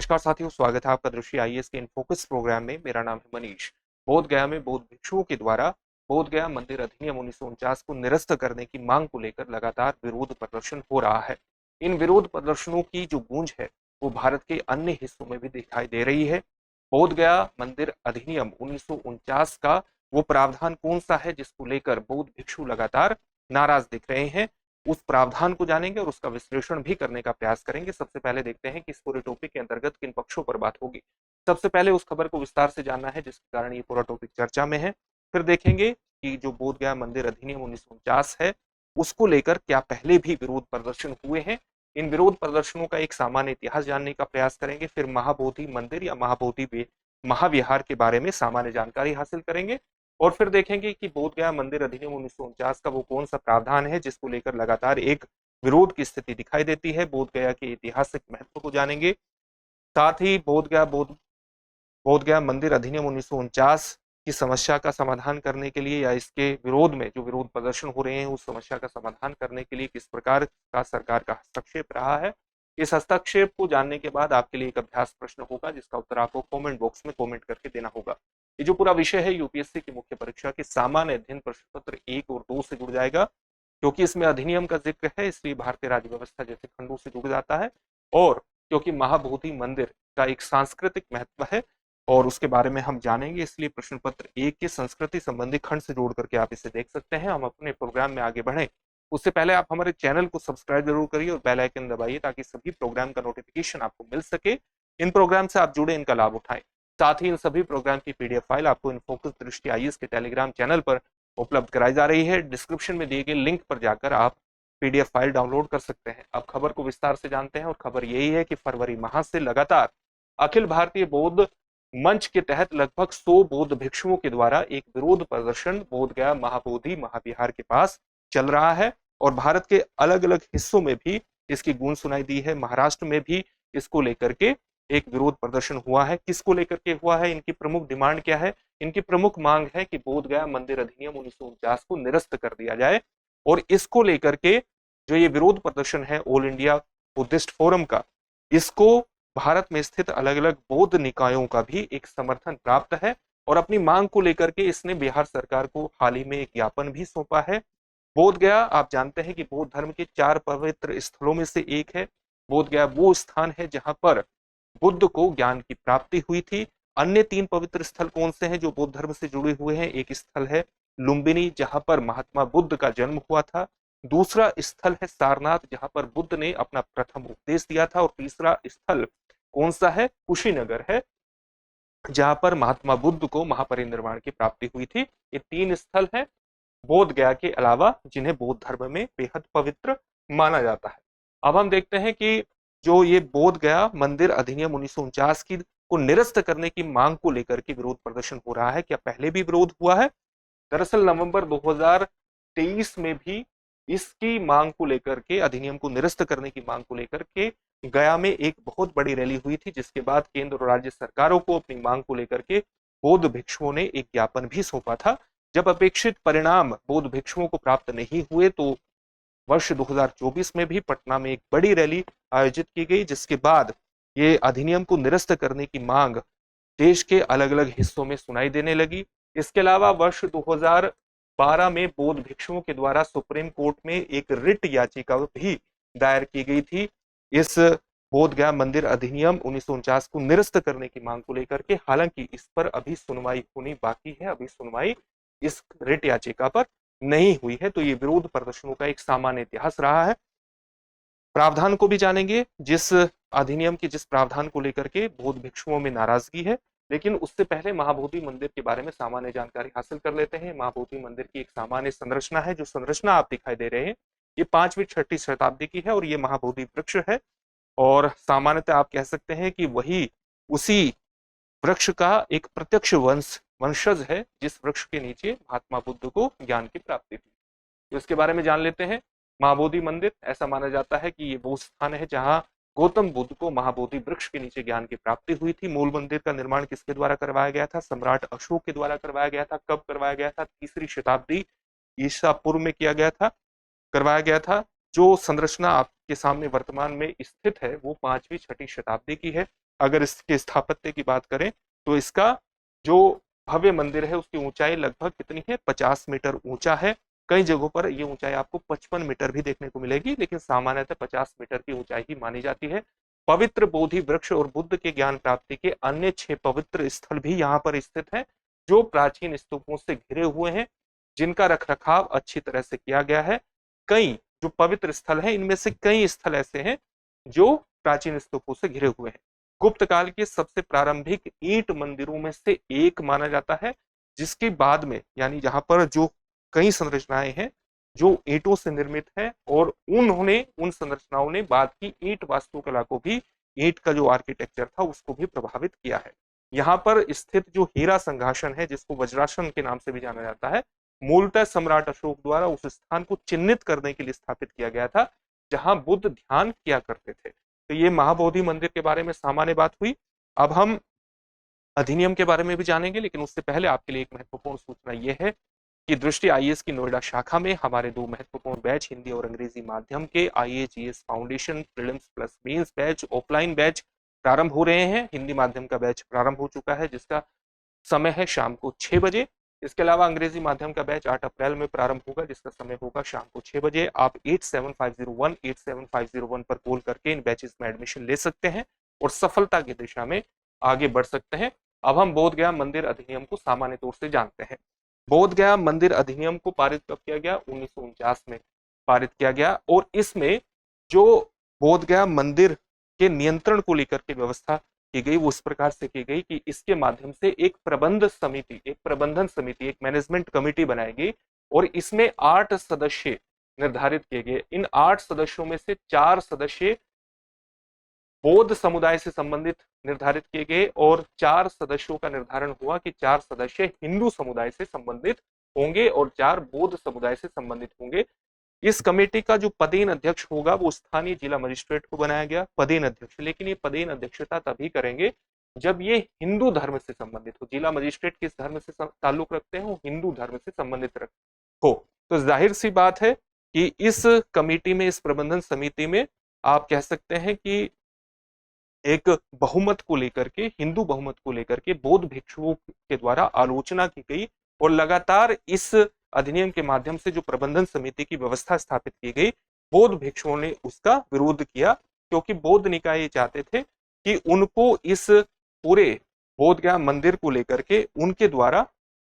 नमस्कार साथियों, स्वागत है आपका दृष्टि आईएएस के इनफोकस प्रोग्राम में। मेरा नाम है मनीष। बोध गया में बौद्ध भिक्षुओं के द्वारा बोध गया मंदिर अधिनियम 1949 को निरस्त करने की मांग को लेकर लगातार विरोध प्रदर्शन हो रहा है। इन विरोध प्रदर्शनों की जो गूंज है वो भारत के अन्य हिस्सों में भी दिखाई दे रही है। बोध गया मंदिर अधिनियम 1949 का वो प्रावधान कौन सा है जिसको लेकर बौद्ध भिक्षु लगातार नाराज दिख रहे हैं, उस प्रावधान को जानेंगे और उसका विश्लेषण भी करने का प्रयास करेंगे। सबसे पहले देखते हैं कि इस पूरे टॉपिक के अंतर्गत किन पक्षों पर बात होगी। सबसे पहले उस खबर को विस्तार से जानना है जिसके कारण ये पूरा टॉपिक चर्चा में है। फिर देखेंगे कि जो बोध गया मंदिर अधिनियम 1949 है उसको लेकर क्या पहले भी विरोध प्रदर्शन हुए हैं। इन विरोध प्रदर्शनों का एक सामान्य इतिहास जानने का प्रयास करेंगे। फिर महाबोधि मंदिर या महाबोधि महाविहार के बारे में सामान्य जानकारी हासिल करेंगे और फिर देखेंगे कि बोध गया मंदिर अधिनियम 1949 का वो कौन सा प्रावधान है जिसको लेकर लगातार एक विरोध की स्थिति दिखाई देती है। बोध गया के ऐतिहासिक महत्व को जानेंगे। साथ ही बोध गया मंदिर अधिनियम 1949 की समस्या का समाधान करने के लिए या इसके विरोध में जो विरोध प्रदर्शन हो रहे हैं उस समस्या का समाधान करने के लिए किस प्रकार का सरकार का हस्तक्षेप रहा है। इस हस्तक्षेप को जानने के बाद आपके लिए एक अभ्यास प्रश्न होगा जिसका उत्तर आपको कमेंट बॉक्स में कमेंट करके देना होगा। ये जो पूरा विषय है यूपीएससी की मुख्य परीक्षा के सामान्य अध्ययन प्रश्न पत्र 1 और 2 से जुड़ जाएगा। क्योंकि इसमें अधिनियम का जिक्र है इसलिए भारतीय राज्य व्यवस्था जैसे खंडों से जुड़ जाता है और क्योंकि महाबोधि मंदिर का एक सांस्कृतिक महत्व है और उसके बारे में हम जानेंगे, इसलिए प्रश्न पत्र 1 के संस्कृति संबंधी खंड से जोड़ करके आप इसे देख सकते हैं। हम अपने प्रोग्राम में आगे बढ़े उससे पहले आप हमारे चैनल को सब्सक्राइब जरूर करिए और बेल आइकन दबाइए ताकि सभी प्रोग्राम का नोटिफिकेशन आपको मिल सके। इन प्रोग्राम से आप जुड़े, इनका लाभ उठाएं। साथ ही इन सभी प्रोग्राम की पीडीएफ फाइल आपको इनफोकस दृष्टि आईएएस के टेलीग्राम चैनल पर उपलब्ध कराई जा रही है। डिस्क्रिप्शन में दिए गए लिंक पर जाकर आप पीडीएफ फाइल डाउनलोड कर सकते हैं। अब खबर को विस्तार से जानते हैं और खबर यही है कि फरवरी माह से लगातार अखिल भारतीय बौद्ध मंच के तहत लगभग 100 बौद्ध भिक्षुओं के द्वारा एक विरोध प्रदर्शन बोध गया महाबोधि महाविहार के पास चल रहा है और भारत के अलग अलग हिस्सों में भी इसकी गूंज सुनाई दी है। महाराष्ट्र में भी इसको लेकर के एक विरोध प्रदर्शन हुआ है। किसको लेकर के हुआ है, इनकी प्रमुख डिमांड क्या है? इनकी प्रमुख मांग है कि बोध गया मंदिर अधिनियम 1949 को निरस्त कर दिया जाए और इसको लेकर के जो ये विरोध प्रदर्शन है ऑल इंडिया बुद्धिस्ट फोरम का, इसको भारत में स्थित अलग अलग बौद्ध निकायों का भी एक समर्थन प्राप्त है और अपनी मांग को लेकर के इसने बिहार सरकार को हाल ही में एक ज्ञापन भी सौंपा है। बोध गया आप जानते हैं कि बौद्ध धर्म के 4 पवित्र स्थलों में से एक है। बोध गया वो स्थान है जहां पर बुद्ध को ज्ञान की प्राप्ति हुई थी। अन्य 3 पवित्र स्थल कौन से हैं जो बौद्ध धर्म से जुड़े हुए हैं? एक स्थल है लुम्बिनी जहां पर महात्मा बुद्ध का जन्म हुआ था, दूसरा स्थल है सारनाथ जहां पर बुद्ध ने अपना प्रथम उपदेश दिया था और तीसरा स्थल कौन सा है? कुशीनगर है जहां पर महात्मा बुद्ध को महापरिनिर्वाण की प्राप्ति हुई थी। ये 3 स्थल हैं बोध गया के अलावा जिन्हें बौद्ध धर्म में बेहद पवित्र माना जाता है। अब हम देखते हैं कि जो ये बोध गया मंदिर अधिनियम 1949 की को निरस्त करने की मांग को लेकर के विरोध प्रदर्शन हो रहा है। क्या पहले भी विरोध हुआ है? दरअसल नवंबर 2023 में भी इसकी मांग को लेकर के, अधिनियम को निरस्त करने की मांग को लेकर के गया में एक बहुत बड़ी रैली हुई थी जिसके बाद केंद्र और राज्य सरकारों को अपनी मांग को लेकर के बौद्ध भिक्षुओं ने एक ज्ञापन भी सौंपा था। जब अपेक्षित परिणाम बौद्ध भिक्षुओं को प्राप्त नहीं हुए तो वर्ष 2024 में भी पटना में एक बड़ी रैली आयोजित की गई जिसके बाद ये अधिनियम को निरस्त करने की मांग देश के अलग अलग हिस्सों में सुनाई देने लगी। इसके अलावा वर्ष 2012 में बौद्ध भिक्षुओं के द्वारा सुप्रीम कोर्ट में एक रिट याचिका भी दायर की गई थी इस बोध गया मंदिर अधिनियम 1949 को निरस्त करने की मांग को लेकर के। हालांकि इस पर अभी सुनवाई होनी बाकी है, अभी सुनवाई इस रिट याचिका पर नहीं हुई है। तो ये विरोध प्रदर्शनों का एक सामान्य इतिहास रहा है। प्रावधान को भी जानेंगे, जिस अधिनियम के जिस प्रावधान को लेकर के बौद्ध भिक्षुओं में नाराजगी है, लेकिन उससे पहले महाबोधि मंदिर के बारे में सामान्य जानकारी हासिल कर लेते हैं। महाबोधि मंदिर की एक सामान्य संरचना है। जो संरचना आप दिखाई दे रहे हैं ये 5वीं-6वीं शताब्दी की है और ये महाबोधि वृक्ष है और सामान्यतः आप कह सकते हैं कि वही उसी वृक्ष का एक प्रत्यक्ष वंशज है जिस वृक्ष के नीचे महात्मा बुद्ध को ज्ञान की प्राप्ति थी। तो इसके बारे में जान लेते हैं। महाबोधि मंदिर, ऐसा माना जाता है कि ये वो स्थान है जहां गौतम बुद्ध को महाबोधि वृक्ष के नीचे ज्ञान की प्राप्ति हुई थी। मूल मंदिर का निर्माण किसके द्वारा करवाया गया था? सम्राट अशोक के द्वारा करवाया गया था। कब करवाया गया था? 3री शताब्दी ईसा पूर्व में करवाया गया था। जो संरचना आपके सामने वर्तमान में स्थित है वो 5वीं-6वीं शताब्दी की है। अगर इसके स्थापत्य की बात करें तो इसका जो भव्य मंदिर है उसकी ऊंचाई लगभग कितनी है, 50 मीटर ऊंचा है। कई जगहों पर ये ऊंचाई आपको 55 मीटर भी देखने को मिलेगी, लेकिन सामान्यतः 50 मीटर की ऊंचाई ही मानी जाती है। पवित्र बोधि वृक्ष और बुद्ध के ज्ञान प्राप्ति के अन्य 6 पवित्र स्थल भी यहाँ पर स्थित हैं, जो प्राचीन स्तूपों से घिरे हुए हैं, जिनका रखरखाव अच्छी तरह से किया गया है। कई जो पवित्र स्थल हैं, इनमें से कई स्थल ऐसे हैं जो प्राचीन स्तूपों से घिरे हुए हैं। गुप्त काल के सबसे प्रारंभिक ईंट मंदिरों में से एक माना जाता है, जिसके बाद में यानी जहां पर जो कई संरचनाएं हैं जो ईंटों से निर्मित है, और उन्होंने उन संरचनाओं ने बाद की ईंट वास्तुकला को भी, ईंट का जो आर्किटेक्चर था उसको भी प्रभावित किया है। यहाँ पर स्थित जो हीरा संघासन है, जिसको वज्रासन के नाम से भी जाना जाता है, मूलतः सम्राट अशोक द्वारा उस स्थान को चिन्हित करने के लिए स्थापित किया गया था जहां बुद्ध ध्यान किया करते थे। तो ये महाबोधि मंदिर के बारे में सामान्य बात हुई। अब हम अधिनियम के बारे में भी जानेंगे, लेकिन उससे पहले आपके लिए एक महत्वपूर्ण सूचना यह है कि दृष्टि आईएएस की नोएडा शाखा में हमारे 2 महत्वपूर्ण बैच हिंदी और अंग्रेजी माध्यम के IAGS foundation prelims plus mains batch, offline batch प्रारंभ हो रहे हैं। हिंदी माध्यम का बैच प्रारंभ हो चुका है, जिसका समय है शाम को 6 बजे। इसके अलावा अंग्रेजी माध्यम का बैच 8 अप्रैल में प्रारंभ होगा, जिसका समय होगा शाम को 6 बजे। आप 8750187501 पर कॉल करके इन बैचेस में एडमिशन ले सकते हैं और सफलता की दिशा में आगे बढ़ सकते हैं। अब हम बोध गया मंदिर अधिनियम को सामान्य तौर से जानते हैं। बोध गया मंदिर अधिनियम को पारित कब किया गया, 1949 में पारित किया गया, और इसमें जो बोध गया मंदिर के नियंत्रण को लेकर के व्यवस्था की गई वो इस प्रकार से की गई कि इसके माध्यम से एक प्रबंधन समिति, एक प्रबंधन समिति, एक मैनेजमेंट कमेटी बनाई गई और इसमें 8 सदस्य निर्धारित किए गए। इन 8 सदस्यों में से 4 सदस्य बौद्ध समुदाय से संबंधित निर्धारित किए गए और 4 सदस्यों का निर्धारण हुआ कि 4 सदस्य हिंदू समुदाय से संबंधित होंगे और 4 बौद्ध समुदाय से संबंधित होंगे। इस कमेटी का जो पदेन अध्यक्ष होगा वो स्थानीय जिला मजिस्ट्रेट को बनाया गया, पदेन अध्यक्ष। लेकिन ये पदेन अध्यक्षता तभी करेंगे जब ये हिंदू धर्म से संबंधित हो। जिला मजिस्ट्रेट किस धर्म से ताल्लुक रखते हो, हिंदू धर्म से संबंधित हो। तो जाहिर सी बात है कि इस कमेटी में, इस प्रबंधन समिति में आप कह सकते हैं कि एक बहुमत को लेकर के, हिंदू बहुमत को लेकर के बौद्ध भिक्षुओं के द्वारा आलोचना की गई और लगातार इस अधिनियम के माध्यम से जो प्रबंधन समिति की व्यवस्था स्थापित की गई, बौद्ध भिक्षुओं ने उसका विरोध किया, क्योंकि बौद्ध निकाय ये चाहते थे कि उनको इस पूरे बोध गया मंदिर को लेकर के उनके द्वारा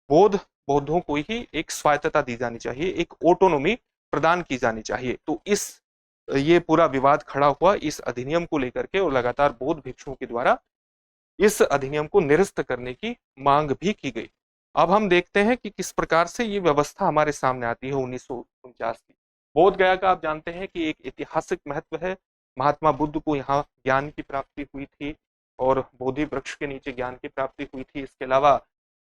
बौद्धों को ही एक स्वायत्तता दी जानी चाहिए, एक ऑटोनॉमी प्रदान की जानी चाहिए। तो ये पूरा विवाद खड़ा हुआ इस अधिनियम को लेकर के और लगातार बौद्ध भिक्षुओं के द्वारा इस अधिनियम को निरस्त करने की मांग भी की गई। अब हम देखते हैं कि किस प्रकार से ये व्यवस्था हमारे सामने आती है 1949 की। बोध गया का आप जानते हैं कि एक ऐतिहासिक महत्व है। महात्मा बुद्ध को यहाँ ज्ञान की प्राप्ति हुई थी और बोधि वृक्ष के नीचे ज्ञान की प्राप्ति हुई थी। इसके अलावा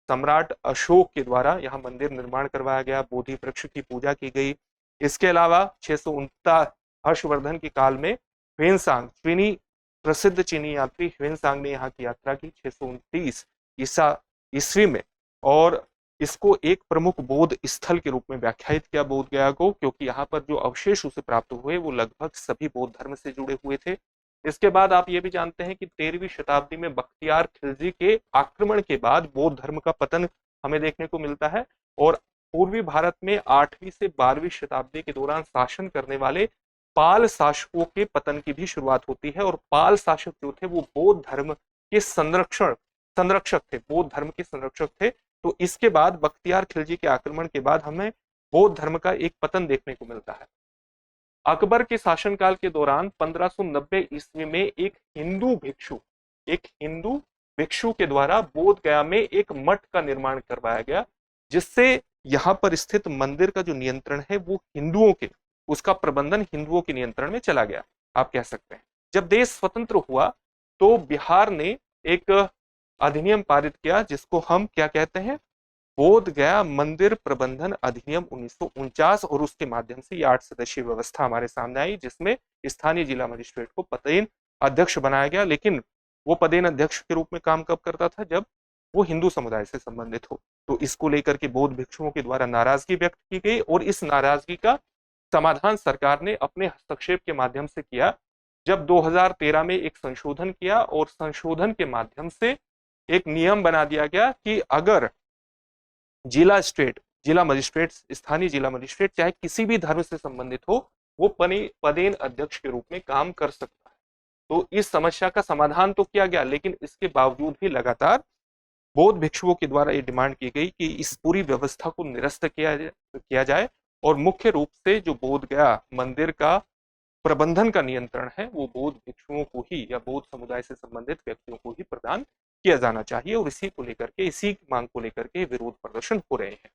सम्राट अशोक के द्वारा यहाँ मंदिर निर्माण करवाया गया, बोधि वृक्ष की पूजा की गई। इसके अलावा 649 हर्षवर्धन के काल में ह्वेनसांग, प्रसिद्ध चीनी यात्री ह्वेनसांग ने यहाँ की यात्रा की 629 ईस्वी में, और इसको एक प्रमुख बौद्ध स्थल के रूप में व्याख्यायित किया बोध गया को, क्योंकि यहाँ पर जो अवशेष उसे प्राप्त हुए वो लगभग सभी बौद्ध धर्म से जुड़े हुए थे। इसके बाद आप ये भी जानते हैं कि 13वीं शताब्दी में बख्तियार खिलजी के आक्रमण के बाद बौद्ध धर्म का पतन हमें देखने को मिलता है और पूर्वी भारत में 8वीं से 12वीं शताब्दी के दौरान शासन करने वाले पाल शासकों के पतन की भी शुरुआत होती है। और पाल शासक जो थे वो बौद्ध धर्म के संरक्षक थे, बौद्ध धर्म के संरक्षक थे। तो इसके बाद बख्तियार खिलजी के आक्रमण के बाद हमें बौद्ध धर्म का एक पतन देखने को मिलता है। अकबर के शासनकाल के दौरान 1590 ईस्वी में एक हिंदू भिक्षु के द्वारा बोध गया में एक मठ का निर्माण करवाया गया, जिससे यहाँ पर स्थित मंदिर का जो नियंत्रण है वो उसका प्रबंधन हिंदुओं के नियंत्रण में चला गया, आप कह सकते हैं। जब देश स्वतंत्र हुआ तो बिहार ने एक अधिनियम पारित किया जिसको हम क्या कहते हैं, बोध गया मंदिर प्रबंधन अधिनियम 1949, और उसके माध्यम से ये 8 सदस्यीय व्यवस्था हमारे सामने आई, जिसमें स्थानीय जिला मजिस्ट्रेट को पदेन अध्यक्ष बनाया गया। लेकिन वो पदेन अध्यक्ष के रूप में काम कब करता था, जब वो हिंदू समुदाय से संबंधित हो। तो इसको लेकर के बौद्ध भिक्षुओं के द्वारा नाराजगी व्यक्त की गई और इस नाराजगी का समाधान सरकार ने अपने हस्तक्षेप के माध्यम से किया जब 2013 में एक संशोधन किया और संशोधन के माध्यम से एक नियम बना दिया गया कि अगर जिला मजिस्ट्रेट, स्थानीय जिला मजिस्ट्रेट चाहे किसी भी धर्म से संबंधित हो, वो पदेन अध्यक्ष के रूप में काम कर सकता है। तो इस समस्या का समाधान तो किया गया, लेकिन इसके बावजूद भी लगातार बौद्ध भिक्षुओं के द्वारा ये डिमांड की गई कि इस पूरी व्यवस्था को निरस्त किया जाए और मुख्य रूप से जो बोध गया मंदिर का प्रबंधन का नियंत्रण है वो बौद्ध भिक्षुओं को ही या बौद्ध समुदाय से संबंधित व्यक्तियों को ही प्रदान किया जाना चाहिए। और इसी को लेकर के, इसी मांग को लेकर के विरोध प्रदर्शन हो रहे हैं।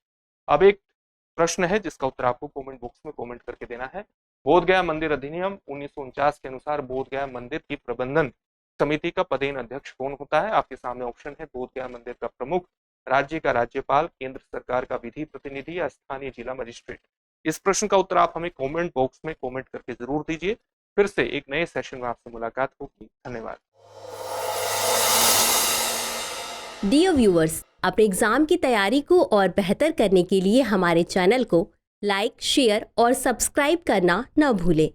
अब एक प्रश्न है जिसका उत्तर आपको कमेंट बॉक्स में कमेंट करके देना है। बोध गया मंदिर अधिनियम 1949 के अनुसार बोध गया मंदिर की प्रबंधन समिति का पदेन अध्यक्ष कौन होता है? आपके सामने ऑप्शन है बोध गया मंदिर का प्रमुख, राज्य का राज्यपाल, केंद्र सरकार का विधि प्रतिनिधि या स्थानीय जिला मजिस्ट्रेट। इस प्रश्न का उत्तर आप हमें कमेंट बॉक्स में कमेंट करके जरूर दीजिए। फिर से एक नए सेशन में आपसे मुलाकात होगी। धन्यवाद। डियर व्यूअर्स, अपने एग्जाम की तैयारी को और बेहतर करने के लिए हमारे चैनल को लाइक, शेयर और सब्सक्राइब करना न भूलें।